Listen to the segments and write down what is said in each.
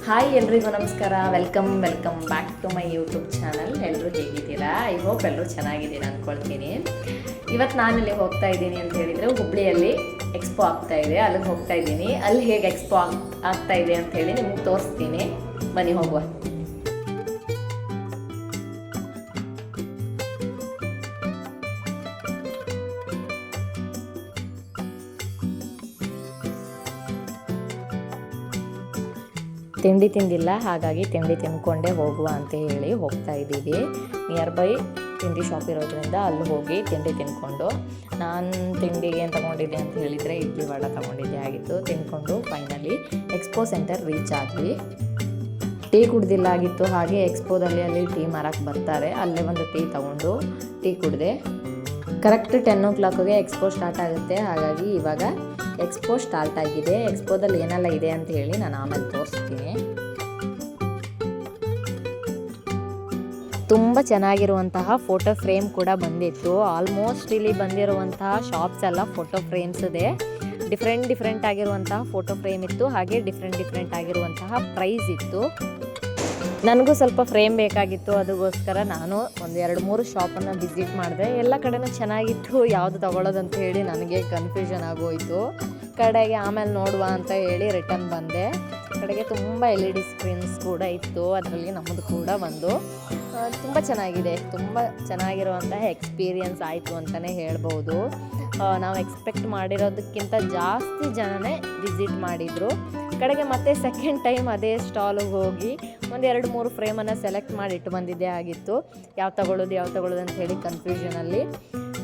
Hi ಎಲ್ರಿಗೂ ನಮಸ್ಕಾರ. Welcome back to my YouTube channel. ಎಲ್ಲರೂ ಹೇಗಿದ್ದೀರಾ? ಐ ಹೋಪ್ ಎಲ್ಲರೂ ಚೆನ್ನಾಗಿದ್ದೀರಾ ಅಂದ್ಕೊಳ್ತೀನಿ. ಇವತ್ತು ನಾನು ಇಲ್ಲಿ ಹೋಗ್ತಾ ಇದ್ದೀನಿ ಅಂತ ಹೇಳಿದರೆ, ಹುಬ್ಳಿಯಲ್ಲಿ ಎಕ್ಸ್ಪೋ ಆಗ್ತಾ ಇದೆ, ಅಲ್ಲಿಗೆ ಹೋಗ್ತಾ ಇದ್ದೀನಿ. ಅಲ್ಲಿ ಹೇಗೆ ಎಕ್ಸ್ಪೋ ಆಗ್ತಾ ಇದೆ ಅಂತ ಹೇಳಿ ನಿಮ್ಗೆ ತೋರಿಸ್ತೀನಿ. ಬನ್ನಿ ಹೋಗುವ. ತಿಂಡಿ ತಿಂದಿಲ್ಲ, ಹಾಗಾಗಿ ತಿಂಡಿ ತಿಂದ್ಕೊಂಡೇ ಹೋಗುವ ಅಂತ ಹೇಳಿ ಹೋಗ್ತಾ ಇದ್ದೀವಿ. ನಿಯರ್ ಬೈ ತಿಂಡಿ ಶಾಪ್ ಇರೋದ್ರಿಂದ ಅಲ್ಲಿ ಹೋಗಿ ತಿಂಡಿ ತಿಂದ್ಕೊಂಡು, ನಾನು ತಿಂಡಿಗೆ ಏನು ತೊಗೊಂಡಿದ್ದೆ ಅಂತ ಹೇಳಿದರೆ ಇಡ್ಲಿ ವಡ ತೊಗೊಂಡಿದ್ದೆ ಆಗಿತ್ತು. ತಿಂದ್ಕೊಂಡು ಫೈನಲಿ ಎಕ್ಸ್ಪೋ ಸೆಂಟರ್ ರೀಚ್ ಆದ್ವಿ. ಟೀ ಕುಡ್ದಿಲ್ಲ ಆಗಿತ್ತು, ಹಾಗೆ ಎಕ್ಸ್ಪೋದಲ್ಲಿ ಅಲ್ಲಿ ಟೀ ಮಾರಕ್ಕೆ ಬರ್ತಾರೆ, ಅಲ್ಲೇ ಒಂದು ಟೀ ತೊಗೊಂಡು ಟೀ ಕುಡಿದೆ. ಕರೆಕ್ಟ್ 10 o'clock ಎಕ್ಸ್ಪೋ ಸ್ಟಾರ್ಟ್ ಆಗುತ್ತೆ. ಹಾಗಾಗಿ ಇವಾಗ ಎಕ್ಸ್ಪೋ ಸ್ಟಾರ್ಟ್ ಆಗಿದೆ. ಎಕ್ಸ್ಪೋದಲ್ಲಿ ಏನೆಲ್ಲ ಇದೆ ಅಂತ ಹೇಳಿ ನಾನು ಆಮೇಲೆ ತೋರಿಸ್ತೀನಿ. ತುಂಬ ಚೆನ್ನಾಗಿರುವಂತಹ ಫೋಟೋ ಫ್ರೇಮ್ ಕೂಡ ಬಂದಿತ್ತು. ಆಲ್ಮೋಸ್ಟ್ ಇಲ್ಲಿ ಬಂದಿರುವಂತಹ ಶಾಪ್ಸ್ ಎಲ್ಲ ಫೋಟೋ ಫ್ರೇಮ್ಸ್ ಇದೆ. ಡಿಫ್ರೆಂಟ್ ಆಗಿರುವಂತಹ ಫೋಟೋ ಫ್ರೇಮ್ ಇತ್ತು, ಹಾಗೆ ಡಿಫ್ರೆಂಟ್ ಆಗಿರುವಂತಹ ಪ್ರೈಸ್ ಇತ್ತು. ನನಗೂ ಸ್ವಲ್ಪ ಫ್ರೇಮ್ ಬೇಕಾಗಿತ್ತು, ಅದಕ್ಕೋಸ್ಕರ ನಾನು ಒಂದು 2-3 ಶಾಪನ್ನು ವಿಸಿಟ್ ಮಾಡಿದೆ. ಎಲ್ಲ ಕಡೆನೂ ಚೆನ್ನಾಗಿತ್ತು, ಯಾವುದು ತೊಗೊಳ್ಳೋದಂತ ಹೇಳಿ ನನಗೆ ಕನ್ಫ್ಯೂಷನ್ ಆಗೋಯಿತು. ಕಡೆಗೆ ಆಮೇಲೆ ನೋಡುವ ಅಂತ ಹೇಳಿ ರಿಟರ್ನ್ ಬಂದೆ. ಕಡೆಗೆ ತುಂಬ LED ಸ್ಕ್ರೀನ್ಸ್ ಕೂಡ ಇತ್ತು, ಅದರಲ್ಲಿ ನಮ್ಮದು ಕೂಡ ಒಂದು ತುಂಬ ಚೆನ್ನಾಗಿದೆ. ತುಂಬ ಚೆನ್ನಾಗಿರುವಂತಹ ಎಕ್ಸ್ಪೀರಿಯನ್ಸ್ ಆಯಿತು ಅಂತಲೇ ಹೇಳ್ಬೋದು. ನಾವು ಎಕ್ಸ್ಪೆಕ್ಟ್ ಮಾಡಿರೋದಕ್ಕಿಂತ ಜಾಸ್ತಿ ಜನನೇ ವಿಸಿಟ್ ಮಾಡಿದರು. ಕಡೆಗೆ ಮತ್ತೆ ಸೆಕೆಂಡ್ ಟೈಮ್ ಅದೇ ಸ್ಟಾಲಿಗೆ ಹೋಗಿ ಒಂದು 2-3 ಫ್ರೇಮನ್ನು ಸೆಲೆಕ್ಟ್ ಮಾಡಿ ಇಟ್ಟು ಬಂದಿದ್ದೇ ಆಗಿತ್ತು. ಯಾವ್ದು ತಗೊಳ್ಳೋದು ಅಂತ ಹೇಳಿ ಕನ್ಫ್ಯೂಷನಲ್ಲಿ.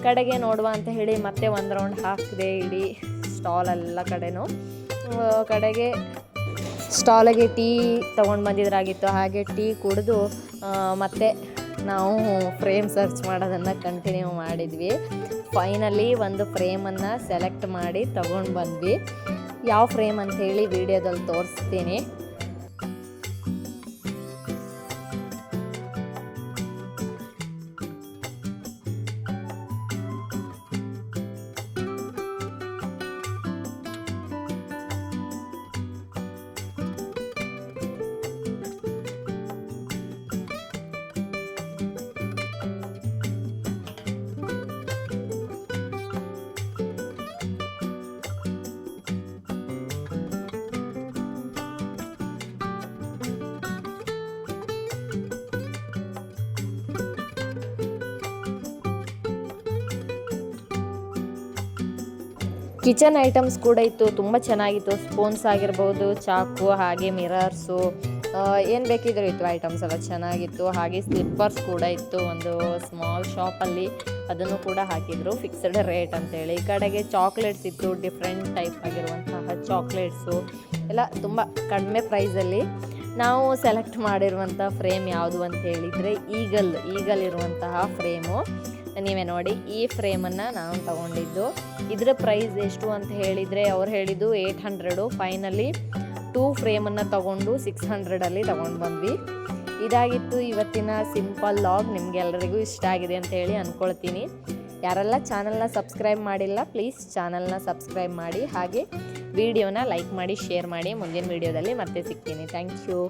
ಕಡೆಗೆ ನೋಡುವ ಅಂತ ಹೇಳಿ ಮತ್ತೆ ಒಂದು ರೌಂಡ್ ಹಾಕಿದೆ ಇಡೀ ಸ್ಟಾಲೆಲ್ಲ ಕಡೆನೂ. ಕಡೆಗೆ ಸ್ಟಾಲಿಗೆ ಟೀ ತೊಗೊಂಡು ಬಂದಿದ್ರಾಗಿತ್ತು, ಹಾಗೆ ಟೀ ಕುಡಿದು ಮತ್ತೆ ನಾವು ಫ್ರೇಮ್ ಸರ್ಚ್ ಮಾಡೋದನ್ನು ಕಂಟಿನ್ಯೂ ಮಾಡಿದ್ವಿ. ಫೈನಲಿ ಒಂದು ಫ್ರೇಮನ್ನು ಸೆಲೆಕ್ಟ್ ಮಾಡಿ ತೊಗೊಂಡು ಬಂದ್ವಿ. ಯಾವ ಫ್ರೇಮ್ ಅಂಥೇಳಿ ವಿಡಿಯೋದಲ್ಲಿ ತೋರಿಸ್ತೀನಿ. ಕಿಚನ್ ಐಟಮ್ಸ್ ಕೂಡ ಇತ್ತು, ತುಂಬ ಚೆನ್ನಾಗಿತ್ತು. ಸ್ಪೂನ್ಸ್ ಆಗಿರ್ಬೋದು, ಚಾಕು, ಹಾಗೆ ಮಿರರ್ಸು, ಏನು ಬೇಕಿದ್ರು ಇತ್ತು. ಐಟಮ್ಸ್ ಎಲ್ಲ ಚೆನ್ನಾಗಿತ್ತು. ಹಾಗೆ ಸ್ಲಿಪ್ಪರ್ಸ್ ಕೂಡ ಇತ್ತು ಒಂದು ಸ್ಮಾಲ್ ಶಾಪಲ್ಲಿ, ಅದನ್ನು ಕೂಡ ಹಾಕಿದ್ರು ಫಿಕ್ಸ್ಡ್ ರೇಟ್ ಅಂತೇಳಿ. ಈ ಕಡೆಗೆ ಚಾಕ್ಲೇಟ್ಸ್ ಇತ್ತು, ಡಿಫ್ರೆಂಟ್ ಟೈಪ್ ಆಗಿರುವಂತಹ ಚಾಕ್ಲೇಟ್ಸು ಎಲ್ಲ ತುಂಬ ಕಡಿಮೆ ಪ್ರೈಸಲ್ಲಿ. ನಾವು ಸೆಲೆಕ್ಟ್ ಮಾಡಿರುವಂಥ ಫ್ರೇಮ್ ಯಾವುದು ಅಂತ ಹೇಳಿದರೆ ಈಗಲ್ ಇರುವಂತಹ ಫ್ರೇಮು. ನೀವೇ ನೋಡಿ, ಈ ಫ್ರೇಮನ್ನು ನಾವು ತಗೊಂಡಿದ್ದು. ಇದರ ಪ್ರೈಸ್ ಎಷ್ಟು ಅಂತ ಹೇಳಿದರೆ ಅವ್ರು ಹೇಳಿದ್ದು 800. ಫೈನಲಿ 2 ಫ್ರೇಮನ್ನು ತಗೊಂಡು 600ಅಲ್ಲಿ ತಗೊಂಡು ಬಂದ್ವಿ. ಇದಾಗಿತ್ತು ಇವತ್ತಿನ ಸಿಂಪಲ್ ಲಾಗ್. ನಿಮಗೆಲ್ಲರಿಗೂ ಇಷ್ಟ ಆಗಿದೆ ಅಂತ ಹೇಳಿ ಅಂದ್ಕೊಳ್ತೀನಿ. ಯಾರೆಲ್ಲ ಚಾನಲ್ನ ಸಬ್ಸ್ಕ್ರೈಬ್ ಮಾಡಿಲ್ಲ, ಪ್ಲೀಸ್ ಚಾನಲ್ನ ಸಬ್ಸ್ಕ್ರೈಬ್ ಮಾಡಿ, ಹಾಗೆ ವಿಡಿಯೋನ ಲೈಕ್ ಮಾಡಿ, ಶೇರ್ ಮಾಡಿ. ಮುಂದಿನ ವಿಡಿಯೋದಲ್ಲಿ ಮತ್ತೆ ಸಿಗ್ತೀನಿ. Thank you.